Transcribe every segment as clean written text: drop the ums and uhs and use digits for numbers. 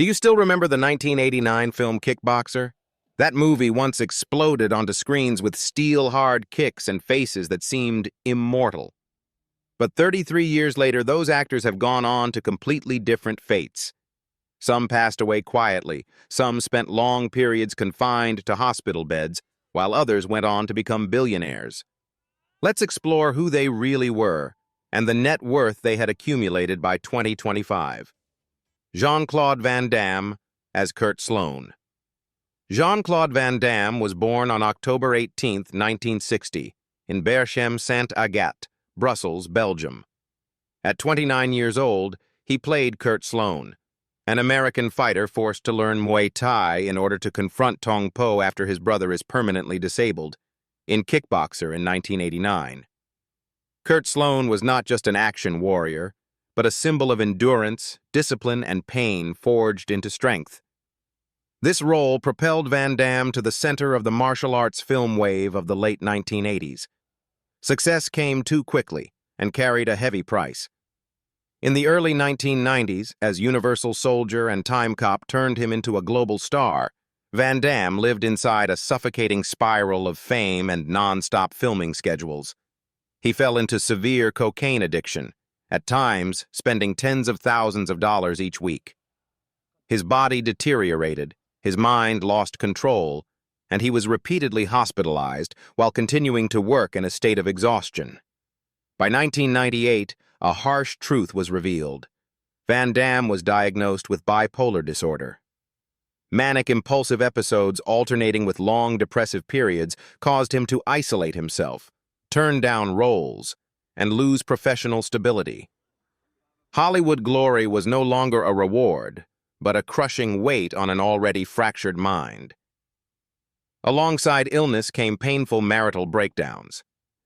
Do you still remember the 1989 film Kickboxer? That movie once exploded onto screens with steel-hard kicks and faces that seemed immortal. But 33 years later, those actors have gone on to completely different fates. Some passed away quietly, some spent long periods confined to hospital beds, while others went on to become billionaires. Let's explore who they really were and the net worth they had accumulated by 2025. Jean-Claude Van Damme as Kurt Sloan. Jean-Claude Van Damme was born on October 18, 1960, in Berchem-Saint-Agathe, Brussels, Belgium. At 29 years old, he played Kurt Sloan, an American fighter forced to learn Muay Thai in order to confront Tong Po after his brother is permanently disabled, in Kickboxer in 1989. Kurt Sloan was not just an action warrior, but a symbol of endurance, discipline, and pain forged into strength. This role propelled Van Damme to the center of the martial arts film wave of the late 1980s. Success came too quickly and carried a heavy price. In the early 1990s, as Universal Soldier and Time Cop turned him into a global star, Van Damme lived inside a suffocating spiral of fame and non-stop filming schedules. He fell into severe cocaine addiction, at times spending tens of thousands of dollars each week. His body deteriorated, his mind lost control, and he was repeatedly hospitalized while continuing to work in a state of exhaustion. By 1998, a harsh truth was revealed. Van Damme was diagnosed with bipolar disorder. Manic impulsive episodes alternating with long depressive periods caused him to isolate himself, turn down roles, and lose professional stability. Hollywood glory was no longer a reward, but a crushing weight on an already fractured mind. Alongside illness came painful marital breakdowns.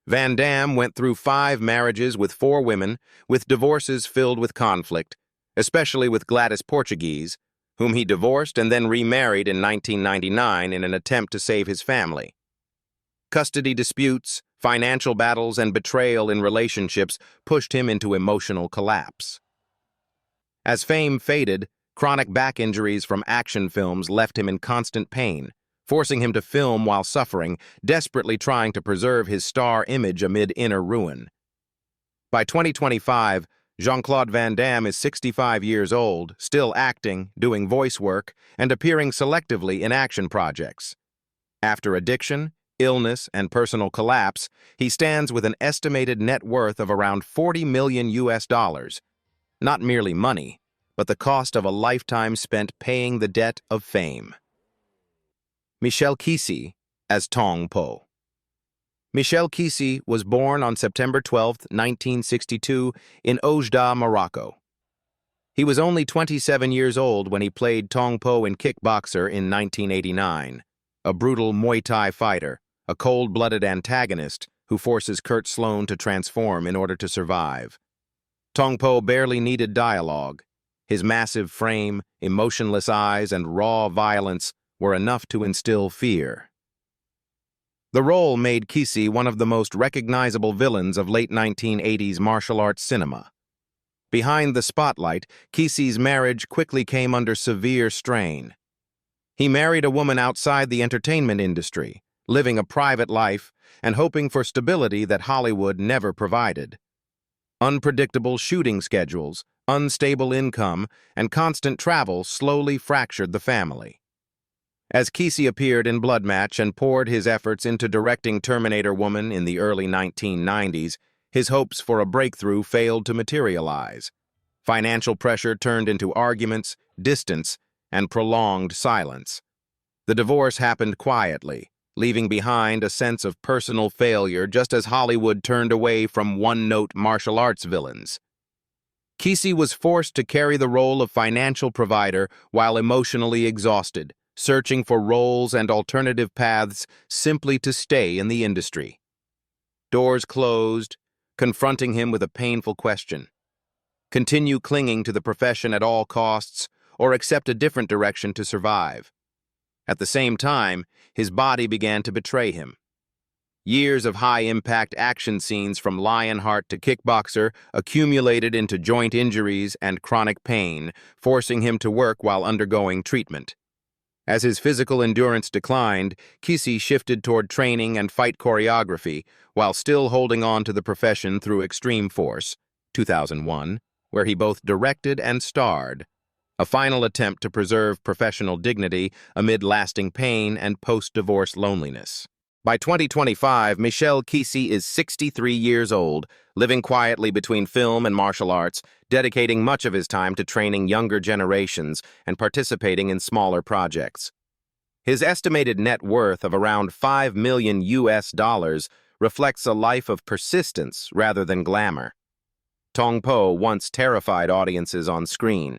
Van Damme went through 5 marriages with 4 women, with divorces filled with conflict, especially with Gladys Portuguese, whom he divorced and then remarried in 1999 in an attempt to save his family. Custody disputes, financial battles, and betrayal in relationships pushed him into emotional collapse. As fame faded, chronic back injuries from action films left him in constant pain, forcing him to film while suffering, desperately trying to preserve his star image amid inner ruin. By 2025, Jean-Claude Van Damme is 65 years old, still acting, doing voice work, and appearing selectively in action projects. After addiction, illness, and personal collapse, he stands with an estimated net worth of around $40 million US, not merely money, but the cost of a lifetime spent paying the debt of fame. Michel Qissi as Tong Po. Michel Qissi was born on September 12, 1962, in Oujda, Morocco. He was only 27 years old when he played Tong Po in Kickboxer in 1989, a brutal Muay Thai fighter, a cold-blooded antagonist who forces Kurt Sloan to transform in order to survive. Tong Po barely needed dialogue. His massive frame, emotionless eyes, and raw violence were enough to instill fear. The role made Qissi one of the most recognizable villains of late 1980s martial arts cinema. Behind the spotlight, Qissi's marriage quickly came under severe strain. He married a woman outside the entertainment industry, living a private life and hoping for stability that Hollywood never provided. Unpredictable shooting schedules, unstable income, and constant travel slowly fractured the family. As Qissi appeared in Blood Match and poured his efforts into directing Terminator Woman in the early 1990s, his hopes for a breakthrough failed to materialize. Financial pressure turned into arguments, distance, and prolonged silence. The divorce happened quietly, leaving behind a sense of personal failure just as Hollywood turned away from one-note martial arts villains. Qissi was forced to carry the role of financial provider while emotionally exhausted, searching for roles and alternative paths simply to stay in the industry. Doors closed, confronting him with a painful question. Continue clinging to the profession at all costs, or accept a different direction to survive. At the same time, his body began to betray him. Years of high-impact action scenes from Lionheart to Kickboxer accumulated into joint injuries and chronic pain, forcing him to work while undergoing treatment. As his physical endurance declined, Qissi shifted toward training and fight choreography, while still holding on to the profession through Extreme Force, 2001, where he both directed and starred, a final attempt to preserve professional dignity amid lasting pain and post-divorce loneliness. By 2025, Michel Qissi is 63 years old, living quietly between film and martial arts, dedicating much of his time to training younger generations and participating in smaller projects. His estimated net worth of around $5 million reflects a life of persistence rather than glamour. Tong Po once terrified audiences on screen.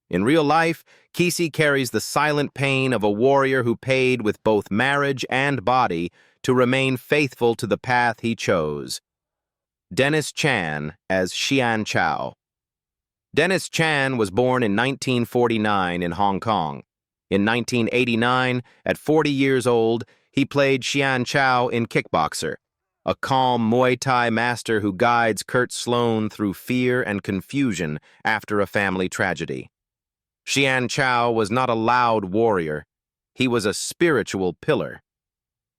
In real life, Qissi carries the silent pain of a warrior who paid with both marriage and body to remain faithful to the path he chose. Dennis Chan as Xian Chow. Dennis Chan was born in 1949 in Hong Kong. In 1989, at 40 years old, he played Xian Chow in Kickboxer, a calm Muay Thai master who guides Kurt Sloan through fear and confusion after a family tragedy. Xian Chow was not a loud warrior. He was a spiritual pillar.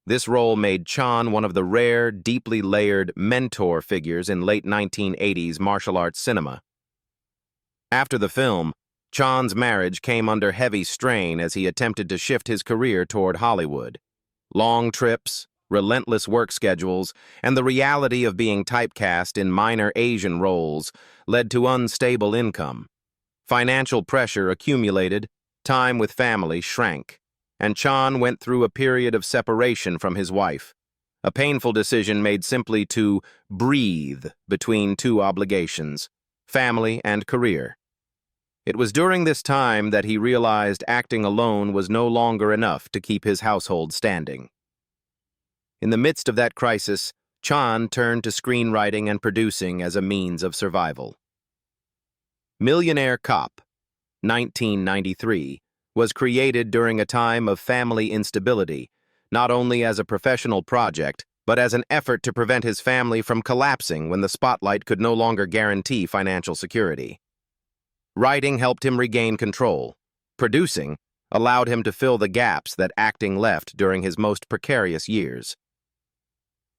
This role made Chan one of the rare, deeply layered mentor figures in late 1980s martial arts cinema. After the film, Chan's marriage came under heavy strain as he attempted to shift his career toward Hollywood. Long trips, relentless work schedules, and the reality of being typecast in minor Asian roles led to unstable income. Financial pressure accumulated, time with family shrank, and Chan went through a period of separation from his wife, a painful decision made simply to breathe between two obligations, family and career. It was during this time that he realized acting alone was no longer enough to keep his household standing. In the midst of that crisis, Chan turned to screenwriting and producing as a means of survival. Millionaire Cop, 1993, was created during a time of family instability, not only as a professional project, but as an effort to prevent his family from collapsing when the spotlight could no longer guarantee financial security. Writing helped him regain control. Producing allowed him to fill the gaps that acting left during his most precarious years.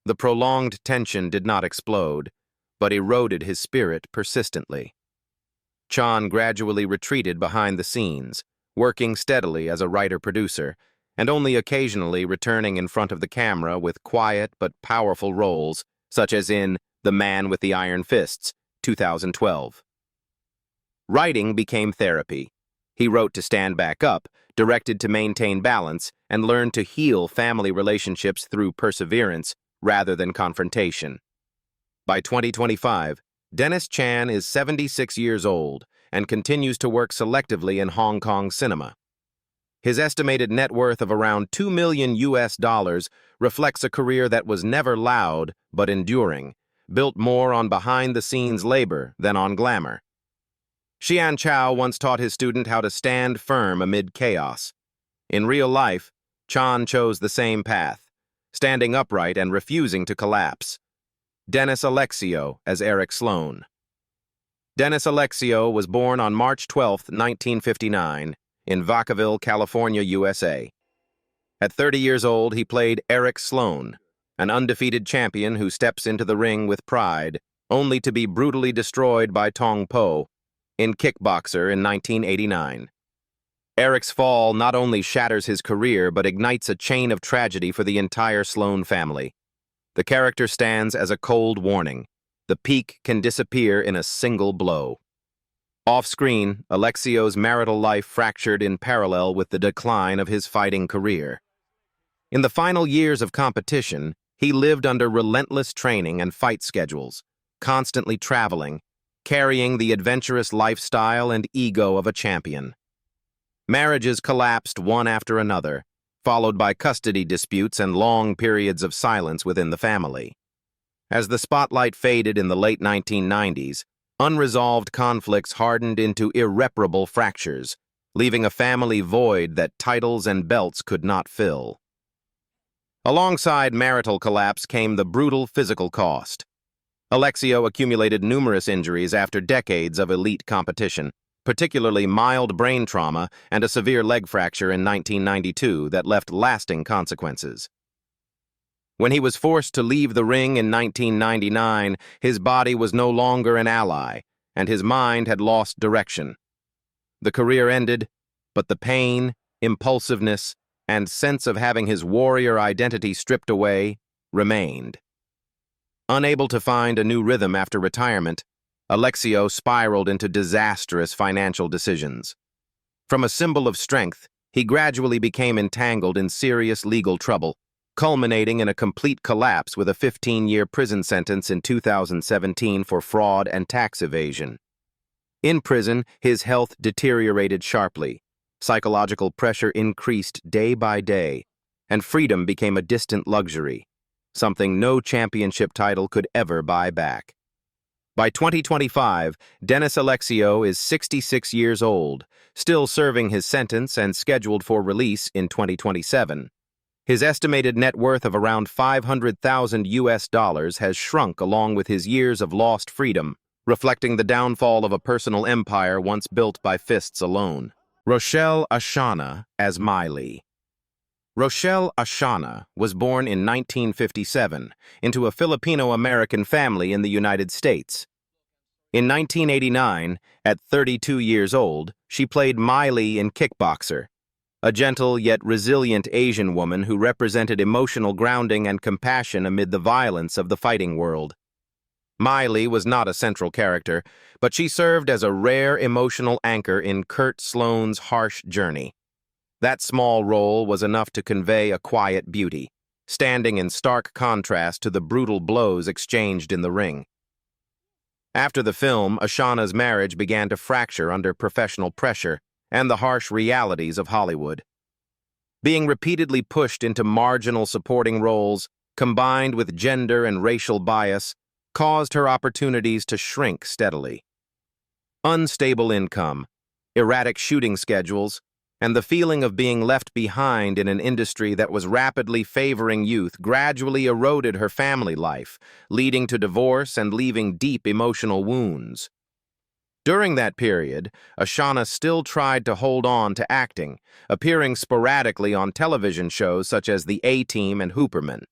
The prolonged tension did not explode, but eroded his spirit persistently. Chan gradually retreated behind the scenes, working steadily as a writer-producer, and only occasionally returning in front of the camera with quiet but powerful roles, such as in The Man with the Iron Fists, 2012. Writing became therapy. He wrote to stand back up, directed to maintain balance, and learned to heal family relationships through perseverance rather than confrontation. By 2025, Dennis Chan is 76 years old and continues to work selectively in Hong Kong cinema. His estimated net worth of around $2 million reflects a career that was never loud but enduring, built more on behind-the-scenes labor than on glamour. Xian Chow once taught his student how to stand firm amid chaos. In real life, Chan chose the same path, standing upright and refusing to collapse. Dennis Alexio as Eric Sloan. Dennis Alexio was born on March 12, 1959, in Vacaville, California, USA. At 30 years old, he played Eric Sloan, an undefeated champion who steps into the ring with pride, only to be brutally destroyed by Tong Po in Kickboxer in 1989. Eric's fall not only shatters his career but ignites a chain of tragedy for the entire Sloan family. The character stands as a cold warning. The peak can disappear in a single blow. Off-screen, Alexio's marital life fractured in parallel with the decline of his fighting career. In the final years of competition, he lived under relentless training and fight schedules, constantly traveling, carrying the adventurous lifestyle and ego of a champion. Marriages collapsed one after another, followed by custody disputes and long periods of silence within the family. As the spotlight faded in the late 1990s, unresolved conflicts hardened into irreparable fractures, leaving a family void that titles and belts could not fill. Alongside marital collapse came the brutal physical cost. Alexio accumulated numerous injuries after decades of elite competition, particularly mild brain trauma and a severe leg fracture in 1992 that left lasting consequences. When he was forced to leave the ring in 1999, his body was no longer an ally, and his mind had lost direction. The career ended, but the pain, impulsiveness, and sense of having his warrior identity stripped away remained. Unable to find a new rhythm after retirement, Alexio spiraled into disastrous financial decisions. From a symbol of strength, he gradually became entangled in serious legal trouble, culminating in a complete collapse with a 15-year prison sentence in 2017 for fraud and tax evasion. In prison, his health deteriorated sharply, psychological pressure increased day by day, and freedom became a distant luxury, something no championship title could ever buy back. By 2025, Dennis Alexio is 66 years old, still serving his sentence and scheduled for release in 2027. His estimated net worth of around $500,000 has shrunk along with his years of lost freedom, reflecting the downfall of a personal empire once built by fists alone. Rochelle Ashana as Miley. Rochelle Ashana was born in 1957 into a Filipino-American family in the United States. In 1989, at 32 years old, she played Miley in Kickboxer, a gentle yet resilient Asian woman who represented emotional grounding and compassion amid the violence of the fighting world. Miley was not a central character, but she served as a rare emotional anchor in Kurt Sloan's harsh journey. That small role was enough to convey a quiet beauty, standing in stark contrast to the brutal blows exchanged in the ring. After the film, Ashana's marriage began to fracture under professional pressure and the harsh realities of Hollywood. Being repeatedly pushed into marginal supporting roles, combined with gender and racial bias, caused her opportunities to shrink steadily. Unstable income, erratic shooting schedules, and the feeling of being left behind in an industry that was rapidly favoring youth gradually eroded her family life, leading to divorce and leaving deep emotional wounds. During that period, Ashana still tried to hold on to acting, appearing sporadically on television shows such as The A-Team and Hooperman.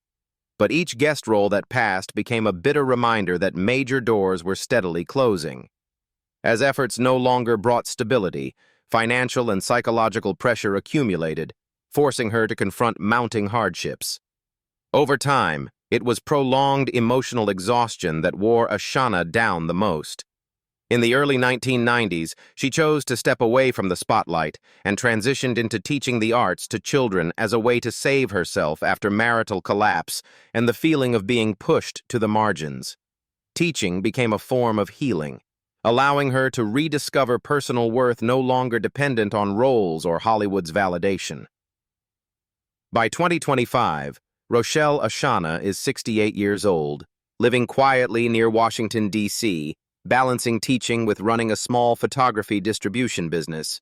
But each guest role that passed became a bitter reminder that major doors were steadily closing. As efforts no longer brought stability, financial and psychological pressure accumulated, forcing her to confront mounting hardships. Over time, it was prolonged emotional exhaustion that wore Ashana down the most. In the early 1990s, she chose to step away from the spotlight and transitioned into teaching the arts to children as a way to save herself after marital collapse and the feeling of being pushed to the margins. Teaching became a form of healing, allowing her to rediscover personal worth no longer dependent on roles or Hollywood's validation. By 2025, Rochelle Ashana is 68 years old, living quietly near Washington, D.C., balancing teaching with running a small photography distribution business.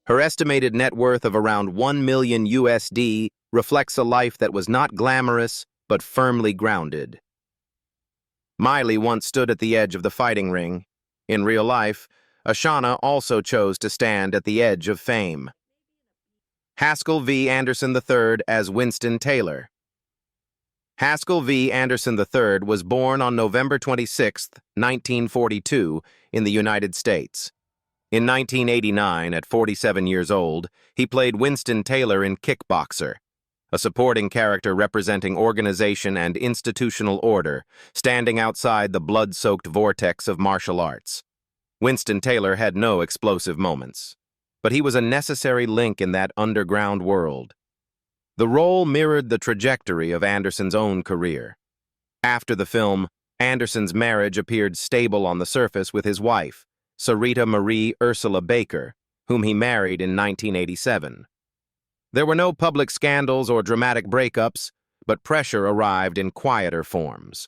Her estimated net worth of around $1 million USD reflects a life that was not glamorous, but firmly grounded. Miley once stood at the edge of the fighting ring. In real life, Ashana also chose to stand at the edge of fame. Haskell V. Anderson III as Winston Taylor. Haskell V. Anderson III was born on November 26, 1942, in the United States. In 1989, at 47 years old, he played Winston Taylor in Kickboxer, a supporting character representing organization and institutional order, standing outside the blood-soaked vortex of martial arts. Winston Taylor had no explosive moments, but he was a necessary link in that underground world. The role mirrored the trajectory of Anderson's own career. After the film, Anderson's marriage appeared stable on the surface with his wife, Sarita Marie Ursula Baker, whom he married in 1987. There were no public scandals or dramatic breakups, but pressure arrived in quieter forms.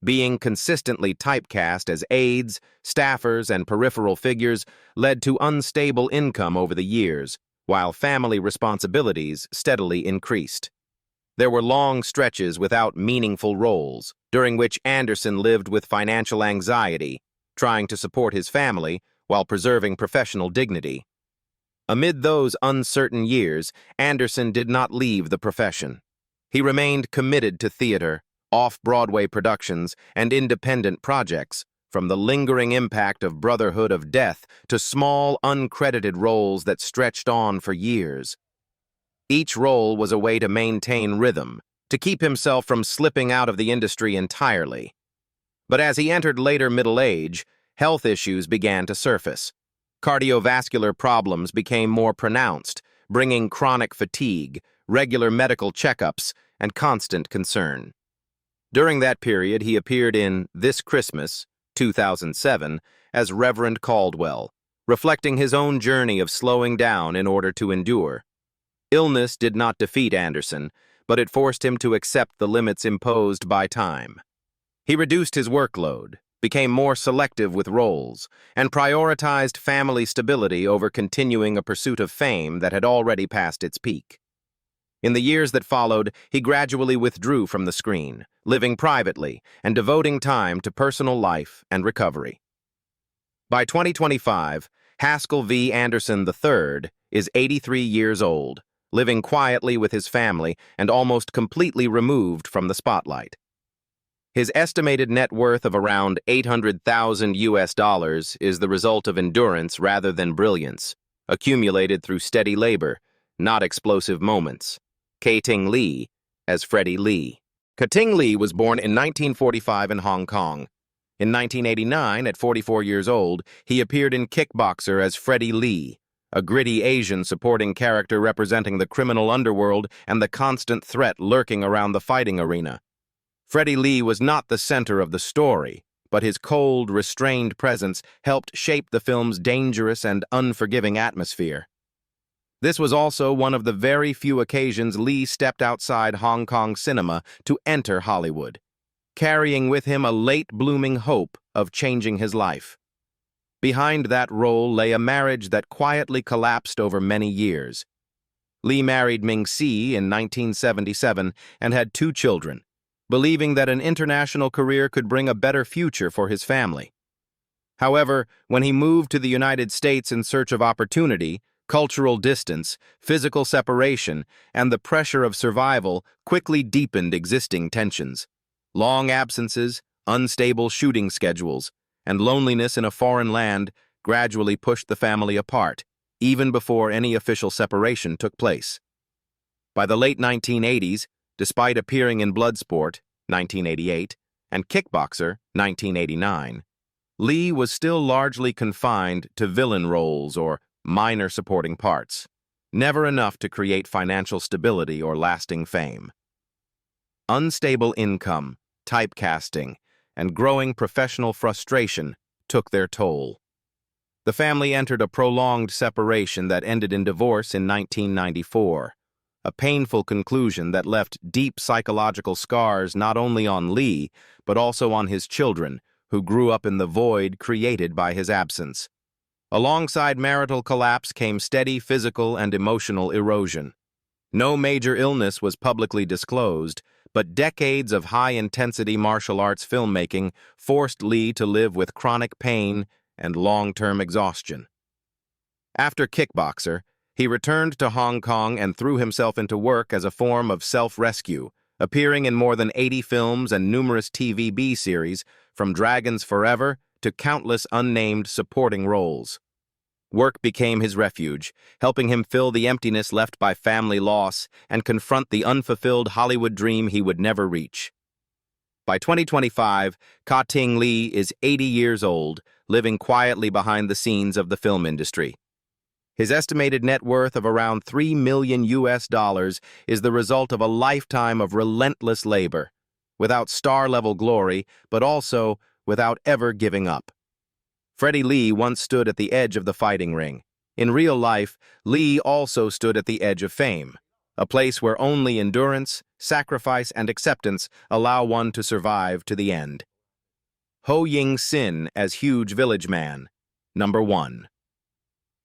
Being consistently typecast as aides, staffers, and peripheral figures led to unstable income over the years, while family responsibilities steadily increased. There were long stretches without meaningful roles, during which Anderson lived with financial anxiety, trying to support his family while preserving professional dignity. Amid those uncertain years, Anderson did not leave the profession. He remained committed to theater, off-Broadway productions, and independent projects, from the lingering impact of Brotherhood of Death to small, uncredited roles that stretched on for years. Each role was a way to maintain rhythm, to keep himself from slipping out of the industry entirely. But as he entered later middle age, health issues began to surface. Cardiovascular problems became more pronounced, bringing chronic fatigue, regular medical checkups, and constant concern. During that period, he appeared in This Christmas, 2007, as Reverend Caldwell, reflecting his own journey of slowing down in order to endure. Illness did not defeat Anderson, but it forced him to accept the limits imposed by time. He reduced his workload, became more selective with roles, and prioritized family stability over continuing a pursuit of fame that had already passed its peak. In the years that followed, he gradually withdrew from the screen, living privately and devoting time to personal life and recovery. By 2025, Haskell V. Anderson III is 83 years old, living quietly with his family and almost completely removed from the spotlight. His estimated net worth of around $800,000 is the result of endurance rather than brilliance, accumulated through steady labor, not explosive moments. Ka-Ting Lee as Freddie Lee. Ka-Ting Lee was born in 1945 in Hong Kong. In 1989, at 44 years old, he appeared in Kickboxer as Freddie Lee, a gritty Asian supporting character representing the criminal underworld and the constant threat lurking around the fighting arena. Freddie Lee was not the center of the story, but his cold, restrained presence helped shape the film's dangerous and unforgiving atmosphere. This was also one of the very few occasions Lee stepped outside Hong Kong cinema to enter Hollywood, carrying with him a late-blooming hope of changing his life. Behind that role lay a marriage that quietly collapsed over many years. Lee married Ming-Si in 1977 and had 2 children, believing that an international career could bring a better future for his family. However, when he moved to the United States in search of opportunity, cultural distance, physical separation, and the pressure of survival quickly deepened existing tensions. Long absences, unstable shooting schedules, and loneliness in a foreign land gradually pushed the family apart, even before any official separation took place. By the late 1980s, despite appearing in Bloodsport, 1988, and Kickboxer, 1989, Lee was still largely confined to villain roles or minor supporting parts, never enough to create financial stability or lasting fame. Unstable income, typecasting, and growing professional frustration took their toll. The family entered a prolonged separation that ended in divorce in 1994, a painful conclusion that left deep psychological scars not only on Lee, but also on his children, who grew up in the void created by his absence. Alongside marital collapse came steady physical and emotional erosion. No major illness was publicly disclosed, but decades of high-intensity martial arts filmmaking forced Lee to live with chronic pain and long-term exhaustion. After Kickboxer, he returned to Hong Kong and threw himself into work as a form of self-rescue, appearing in more than 80 films and numerous TV series, from Dragons Forever to countless unnamed supporting roles. Work became his refuge, helping him fill the emptiness left by family loss and confront the unfulfilled Hollywood dream he would never reach. By 2025, Ka-Ting Lee is 80 years old, living quietly behind the scenes of the film industry. His estimated net worth of around $3 million is the result of a lifetime of relentless labor, without star-level glory, but also without ever giving up. Freddie Lee once stood at the edge of the fighting ring. In real life, Lee also stood at the edge of fame, a place where only endurance, sacrifice, and acceptance allow one to survive to the end. Ho-Ying Sin as Huge Village Man. Number 1.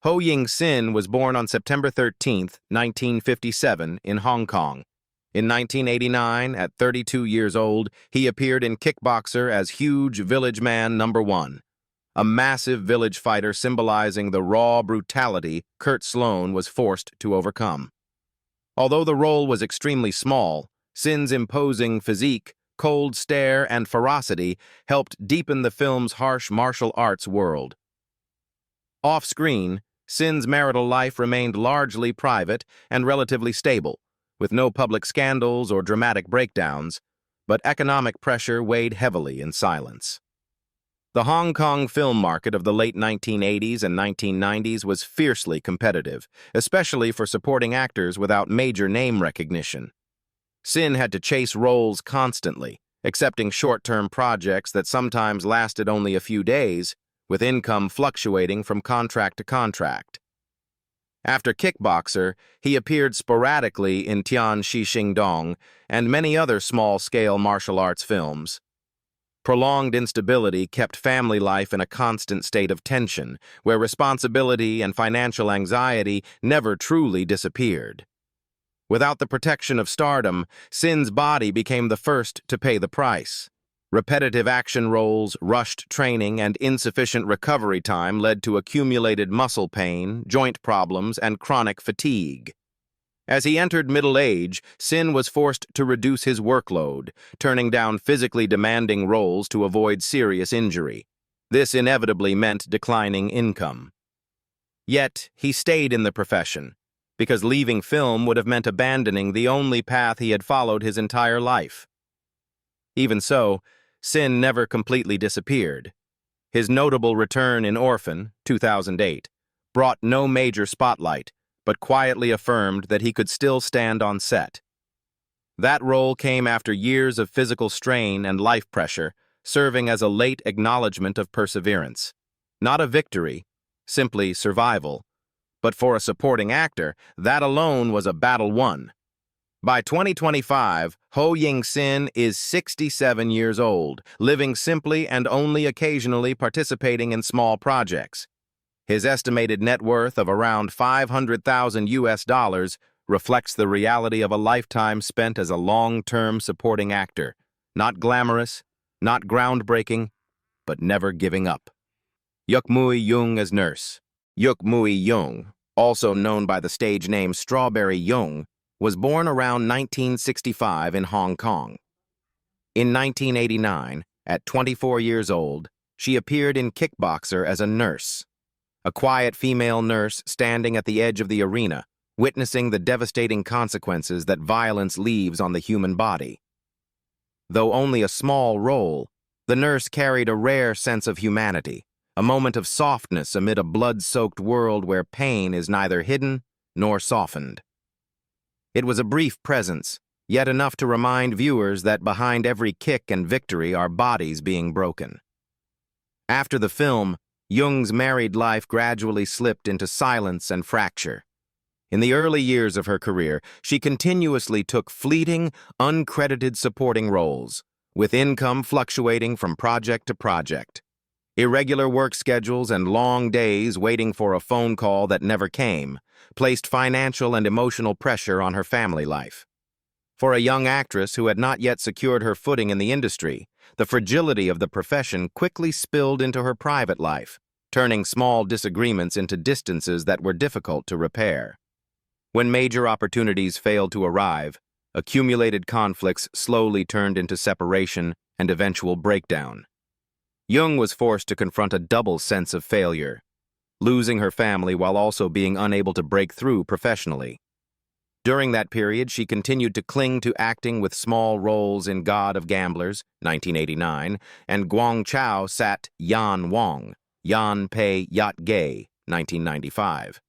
Ho-Ying Sin was born on September 13, 1957, in Hong Kong. In 1989, at 32 years old, he appeared in Kickboxer as Huge Village Man #1, a massive village fighter symbolizing the raw brutality Kurt Sloan was forced to overcome. Although the role was extremely small, Sin's imposing physique, cold stare, and ferocity helped deepen the film's harsh martial arts world. Off-screen, Sin's marital life remained largely private and relatively stable, with no public scandals or dramatic breakdowns, but economic pressure weighed heavily in silence. The Hong Kong film market of the late 1980s and 1990s was fiercely competitive, especially for supporting actors without major name recognition. Sin had to chase roles constantly, accepting short-term projects that sometimes lasted only a few days, with income fluctuating from contract to contract. After Kickboxer, he appeared sporadically in Tian Shi Xing Dong and many other small-scale martial arts films. Prolonged instability kept family life in a constant state of tension, where responsibility and financial anxiety never truly disappeared. Without the protection of stardom, Sin's body became the first to pay the price. Repetitive action roles, rushed training, and insufficient recovery time led to accumulated muscle pain, joint problems, and chronic fatigue. As he entered middle age, Sin was forced to reduce his workload, turning down physically demanding roles to avoid serious injury. This inevitably meant declining income. Yet, he stayed in the profession, because leaving film would have meant abandoning the only path he had followed his entire life. Even so, Sin never completely disappeared. His notable return in Orphan, 2008, brought no major spotlight, but quietly affirmed that he could still stand on set. That role came after years of physical strain and life pressure, serving as a late acknowledgement of perseverance. Not a victory, simply survival. But for a supporting actor, that alone was a battle won. By 2025, Ho-Ying Sin is 67 years old, living simply and only occasionally participating in small projects. His estimated net worth of around $500,000 reflects the reality of a lifetime spent as a long-term supporting actor. Not glamorous, not groundbreaking, but never giving up. Yuk-Mui Yeung as nurse. Yuk-Mui Yeung, also known by the stage name Strawberry Yeung, was born around 1965 in Hong Kong. In 1989, at 24 years old, she appeared in Kickboxer as a nurse. A quiet female nurse standing at the edge of the arena, witnessing the devastating consequences that violence leaves on the human body. Though only a small role, the nurse carried a rare sense of humanity, a moment of softness amid a blood-soaked world where pain is neither hidden nor softened. It was a brief presence, yet enough to remind viewers that behind every kick and victory are bodies being broken. After the film, Yeung's married life gradually slipped into silence and fracture. In the early years of her career, she continuously took fleeting, uncredited supporting roles, with income fluctuating from project to project. Irregular work schedules and long days waiting for a phone call that never came placed financial and emotional pressure on her family life. For a young actress who had not yet secured her footing in the industry, the fragility of the profession quickly spilled into her private life, turning small disagreements into distances that were difficult to repair. When major opportunities failed to arrive, accumulated conflicts slowly turned into separation and eventual breakdown. Yeung was forced to confront a double sense of failure, losing her family while also being unable to break through professionally. During that period, she continued to cling to acting with small roles in God of Gamblers, 1989, and Guang Chao Sat Yan Wong, Yan Pei Yat Gay, 1995.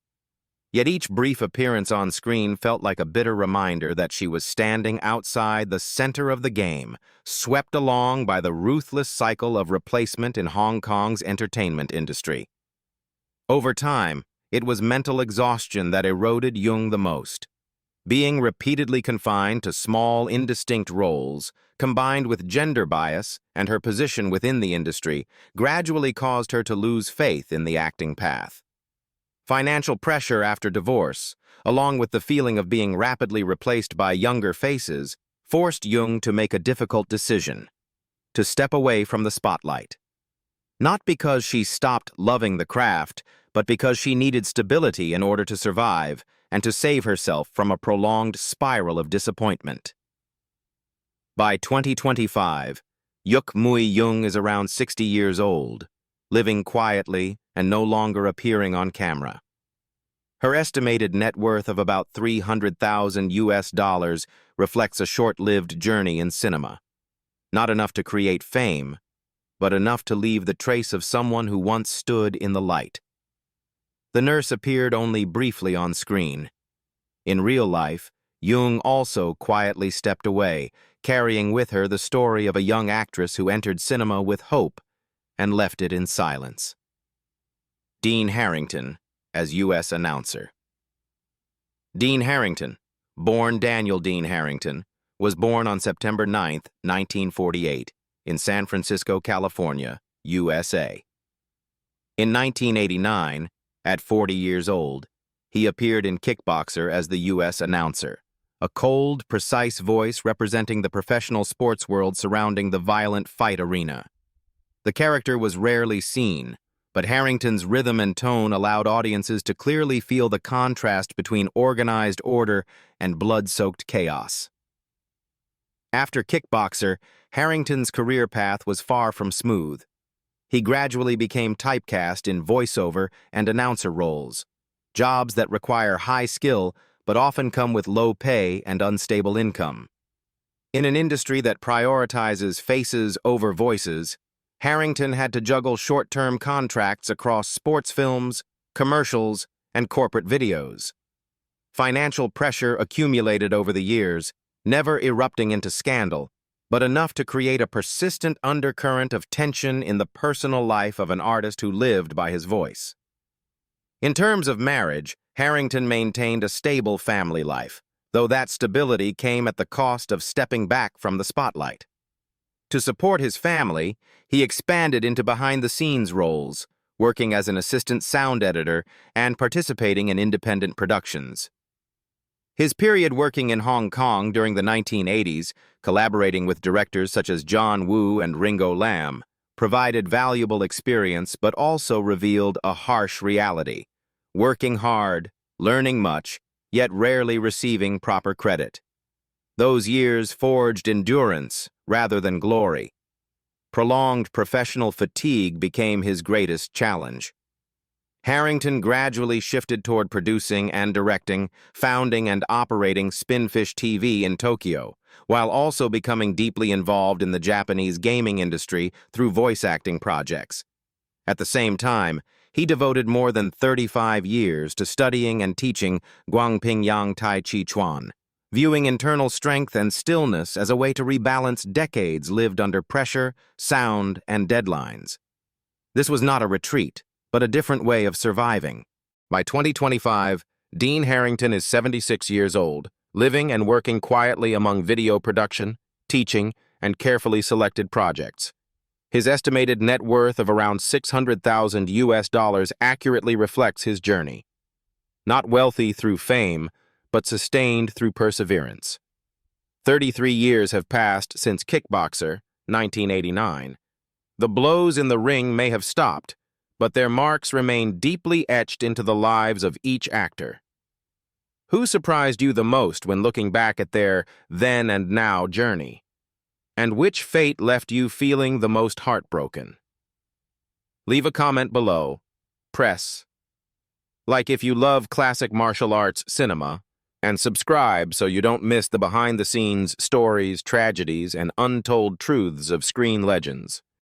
Yet each brief appearance on screen felt like a bitter reminder that she was standing outside the center of the game, swept along by the ruthless cycle of replacement in Hong Kong's entertainment industry. Over time, it was mental exhaustion that eroded Yeung the most. Being repeatedly confined to small, indistinct roles, combined with gender bias and her position within the industry, gradually caused her to lose faith in the acting path. Financial pressure after divorce, along with the feeling of being rapidly replaced by younger faces, forced Yeung to make a difficult decision: to step away from the spotlight. Not because she stopped loving the craft, but because she needed stability in order to survive and to save herself from a prolonged spiral of disappointment. By 2025, Yuk-Mui Yeung is around 60 years old, living quietly and no longer appearing on camera. Her estimated net worth of about $300,000 reflects a short-lived journey in cinema. Not enough to create fame, but enough to leave the trace of someone who once stood in the light. The nurse appeared only briefly on screen. In real life, Yeung also quietly stepped away, carrying with her the story of a young actress who entered cinema with hope and left it in silence. Dean Harrington as U.S. announcer. Dean Harrington, born Daniel Dean Harrington, was born on September 9, 1948, in San Francisco, California, USA. In 1989, at 40 years old, he appeared in Kickboxer as the U.S. announcer, a cold, precise voice representing the professional sports world surrounding the violent fight arena. The character was rarely seen, but Harrington's rhythm and tone allowed audiences to clearly feel the contrast between organized order and blood-soaked chaos. After Kickboxer, Harrington's career path was far from smooth. He gradually became typecast in voiceover and announcer roles, jobs that require high skill but often come with low pay and unstable income. In an industry that prioritizes faces over voices, Harrington had to juggle short-term contracts across sports films, commercials, and corporate videos. Financial pressure accumulated over the years, never erupting into scandal, but enough to create a persistent undercurrent of tension in the personal life of an artist who lived by his voice. In terms of marriage, Harrington maintained a stable family life, though that stability came at the cost of stepping back from the spotlight. To support his family, he expanded into behind-the-scenes roles, working as an assistant sound editor and participating in independent productions. His period working in Hong Kong during the 1980s, collaborating with directors such as John Woo and Ringo Lam, provided valuable experience but also revealed a harsh reality: working hard, learning much, yet rarely receiving proper credit. Those years forged endurance rather than glory. Prolonged professional fatigue became his greatest challenge. Harrington gradually shifted toward producing and directing, founding and operating Spinfish TV in Tokyo, while also becoming deeply involved in the Japanese gaming industry through voice acting projects. At the same time, he devoted more than 35 years to studying and teaching Guangping Yang Tai Chi Chuan, viewing internal strength and stillness as a way to rebalance decades lived under pressure, sound, and deadlines. This was not a retreat, but a different way of surviving. By 2025, Dean Harrington is 76 years old, living and working quietly among video production, teaching, and carefully selected projects. His estimated net worth of around $600,000 accurately reflects his journey. Not wealthy through fame, but sustained through perseverance. 33 years have passed since Kickboxer, 1989. The blows in the ring may have stopped, but their marks remain deeply etched into the lives of each actor. Who surprised you the most when looking back at their then and now journey? And which fate left you feeling the most heartbroken? Leave a comment below. Press like if you love classic martial arts cinema, and subscribe so you don't miss the behind-the-scenes stories, tragedies, and untold truths of screen legends.